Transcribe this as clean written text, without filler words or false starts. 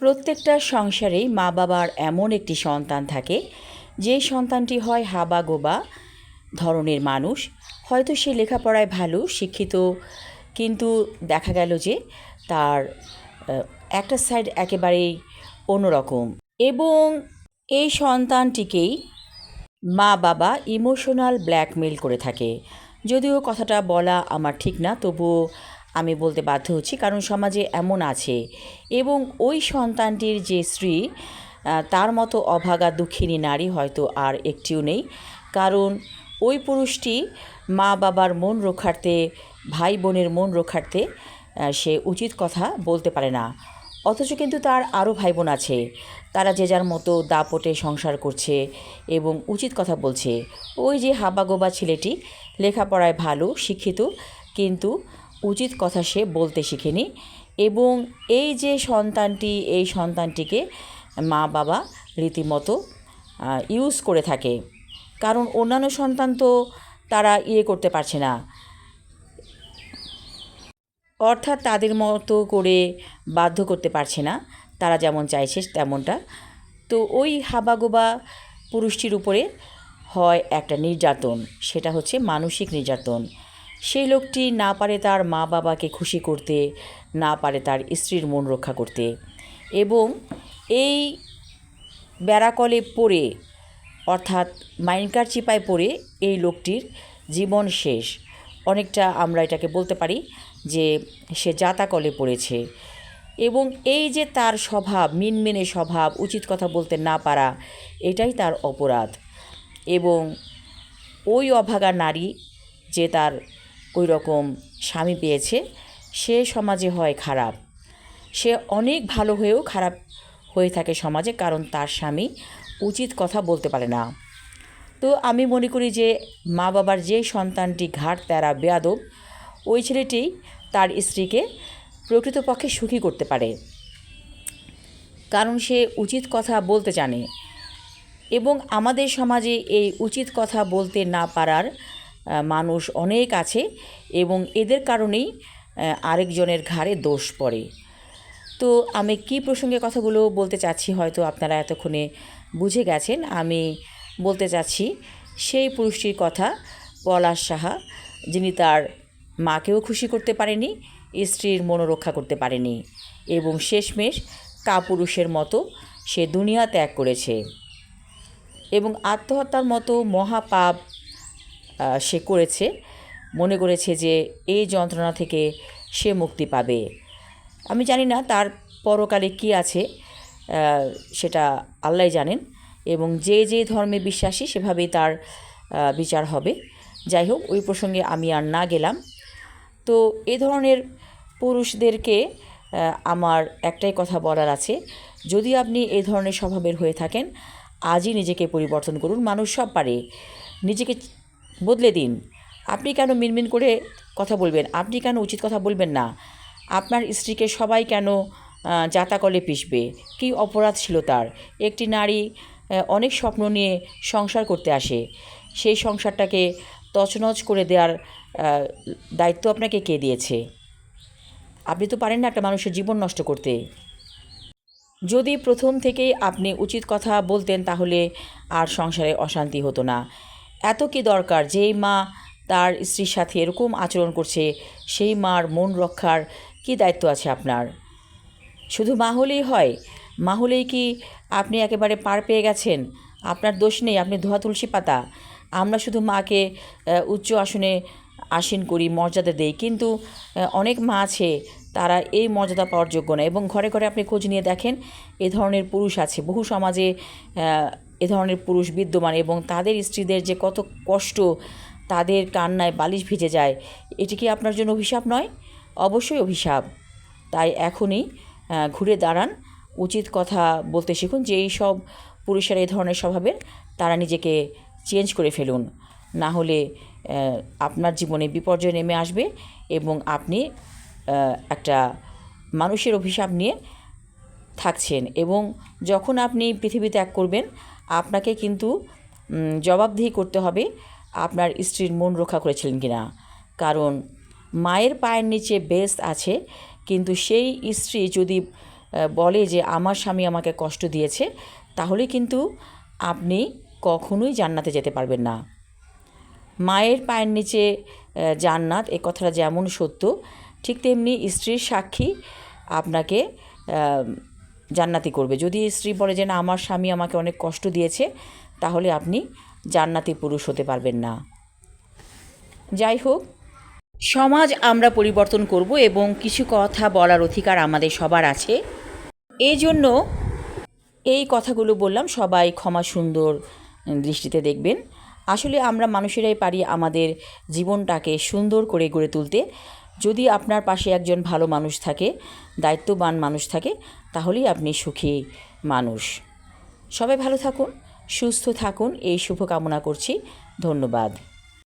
প্রত্যেকটা সংসারেই মা বাবার এমন একটি সন্তান থাকে যে সন্তানটি হয় হাবাগোবা ধরনের মানুষ। হয়তো সে লেখাপড়ায় ভালো শিক্ষিত, কিন্তু দেখা গেল যে তার একটা সাইড একেবারেই অন্যরকম। এবং এই সন্তানটিকেই মা বাবা ইমোশনাল ব্ল্যাকমেল করে থাকে। যদিও কথাটা বলা আমার ঠিক না, তবুও আমি বলতে বাধ্য হচ্ছি, কারণ সমাজে এমন আছে। এবং ওই সন্তানটির যে স্ত্রী, তার মতো অভাগা দুঃখিনী নারী হয়তো আর একটিও নেই। কারণ ওই পুরুষটি মা বাবার মন রক্ষার্থে, ভাই বোনের মন রক্ষার্থে সে উচিত কথা বলতে পারে না। অথচ কিন্তু তার আরও ভাই বোন আছে, তারা যে যার মতো দাপটে সংসার করছে এবং উচিত কথা বলছে। ওই যে হাবাগোবা ছেলেটি লেখাপড়ায় ভালো শিক্ষিত, কিন্তু উচিত কথা সে বলতে শিখেনি। এবং এই যে এই সন্তানটিকে মা বাবা রীতিমতো ইউজ করে থাকে। কারণ অন্যান্য সন্তান তো তারা করতে পারছে না, অর্থাৎ তাদের মতো করে বাধ্য করতে পারছে না, তারা যেমন চাইছে তেমনটা। তো ওই হাবাগোবা পুরুষটির উপরে হয় একটা নির্যাতন, সেটা হচ্ছে মানসিক নির্যাতন। সেই লোকটি না পারে তার মা বাবাকে খুশি করতে, না পারে তার স্ত্রীর মন রক্ষা করতে, এবং এই ব্যারাকলে পড়ে, অর্থাৎ মাইনকার চিপায় পড়ে এই লোকটির জীবন শেষ। অনেকটা আমরা এটাকে বলতে পারি যে সে জাতাকলে পড়েছে। এবং এই যে তার স্বভাব, মিনমিনে স্বভাব, উচিত কথা বলতে না পারা, এটাই তার অপরাধ। এবং ওই অভাগা নারী যে তার ওই রকম স্বামী পেয়েছে, সে সমাজে হয় খারাপ। সে অনেক ভালো হয়েও খারাপ হয়ে থাকে সমাজে, কারণ তার স্বামী উচিত কথা বলতে পারে না। তো আমি মনে করি যে মা বাবার যে সন্তানটি ঘাট তেরা বেয়াদব, ওই ছেলেটি তার স্ত্রীকে প্রকৃতপক্ষে সুখী করতে পারে, কারণ সে উচিত কথা বলতে জানে। এবং আমাদের সমাজে এই উচিত কথা বলতে না পারার মানুষ অনেক আছে, এবং এদের কারণেই আরেকজনের ঘাড়ে দোষ পড়ে। তো আমি কী প্রসঙ্গে কথাগুলো বলতে চাচ্ছি হয়তো আপনারা এতক্ষণে বুঝে গেছেন। আমি বলতে চাচ্ছি সেই পুরুষটির কথা, পলাশ সাহা, যিনি তার মাকেও খুশি করতে পারেনি, স্ত্রীর মনোরক্ষা করতে পারেনি, এবং শেষমেশ কাপুরুষের মতো সে দুনিয়া ত্যাগ করেছে এবং আত্মহত্যার মতো মহাপাপ সে করেছে। মনে করেছে যে এই যন্ত্রণা থেকে সে মুক্তি পাবে। আমি জানি না তার পরকালে কি আছে, সেটা আল্লাহই জানেন, এবং যে যে ধর্মে বিশ্বাসী সেভাবেই তার বিচার হবে। যাই হোক, ওই প্রসঙ্গে আমি আর না গেলাম। তো এ ধরনের পুরুষদেরকে আমার একটাই কথা বলার আছে, যদি আপনি এই ধরনের স্বভাবের হয়ে থাকেন, আজই নিজেকে পরিবর্তন করুন। মানুষ সব পারে, নিজেকে বদলে দিন। আপনি কেন মিনমিন করে কথা বলবেন? আপনি কেন উচিত কথা বলবেন না? আপনার স্ত্রীকে সবাই কেন জাতাকলে পিষবে? কী অপরাধ ছিল তার? একটি নারী অনেক স্বপ্ন নিয়ে সংসার করতে আসে, সেই সংসারটাকে তছনছ করে দেওয়ার দায়িত্ব আপনাকে কে দিয়েছে? আপনি তো পারেন না একটা মানুষের জীবন নষ্ট করতে। যদি প্রথম থেকেই আপনি উচিত কথা বলতেন, তাহলে আর সংসারে অশান্তি হতো না। এত কি দরকার? যেই মা তার স্ত্রীর সাথে এরকম আচরণ করছে, সেই মার মন রক্ষার কী দায়িত্ব আছে আপনার? শুধু মা হলেই হয়? মা হলেই কি আপনি একেবারে পার পেয়ে গেছেন? আপনার দোষ নেই, আপনি ধোয়া তুলসী পাতা। আমরা শুধু মাকে উচ্চ আসনে আসীন করি, মর্যাদা দেই, কিন্তু অনেক মা আছে তারা এই মর্যাদা পাওয়ার যোগ্য না। এবং ঘরে ঘরে আপনি খোঁজ নিয়ে দেখেন, এ ধরনের পুরুষ আছে, বহু সমাজে এ ধরনের পুরুষ বিদ্যমান, এবং তাদের স্ত্রীদের যে কত কষ্ট, তাদের কান্নায় বালিশ ভিজে যায়। এটি কি আপনার জন্য অভিশাপ নয়? অবশ্যই অভিশাপ। তাই এখনই ঘুরে দাঁড়ান, উচিত কথা বলতে শিখুন। যেই সব পুরুষেরা এই ধরনের স্বভাবের, তারা নিজেকে চেঞ্জ করে ফেলুন, না হলে আপনার জীবনে বিপর্যয় নেমে আসবে এবং আপনি একটা মানুষের অভিশাপ নিয়ে থাকছেন। এবং যখন আপনি পৃথিবী ত্যাগ করবেন, আপনাকে কিন্তু জবাবদিহি করতে হবে আপনার স্ত্রীর মন রক্ষা করেছিলেন কি না। কারণ মায়ের পায়ের নিচে বেস্ট আছে, কিন্তু সেই স্ত্রী যদি বলে যে আমার স্বামী আমাকে কষ্ট দিয়েছে, তাহলে কিন্তু আপনি কখনোই জান্নাতে যেতে পারবেন না। মায়ের পায়ের নিচে জান্নাত, এ কথাটা যেমন সত্য, ঠিক তেমনি স্ত্রীর সাক্ষী আপনাকে জান্নাতি করবে। যদি স্ত্রী বলে যে না আমার স্বামী আমাকে অনেক কষ্ট দিয়েছে, তাহলে আপনি জান্নাতি পুরুষ হতে পারবেন না। যাই হোক, সমাজ আমরা পরিবর্তন করব এবং কিছু কথা বলার অধিকার আমাদের সবার আছে। এই জন্য এই কথাগুলো বললাম, সবাই ক্ষমা সুন্দর দৃষ্টিতে দেখবেন। আসলে আমরা মানুষেরাই পারি আমাদের জীবনটাকে সুন্দর করে গড়ে তুলতে। যদি আপনার পাশে একজন ভালো মানুষ থাকে, দায়িত্ববান মানুষ থাকে, তাহলেই আপনি সুখী মানুষ। সবাই ভালো থাকুন, সুস্থ থাকুন, এই শুভকামনা করছি। ধন্যবাদ।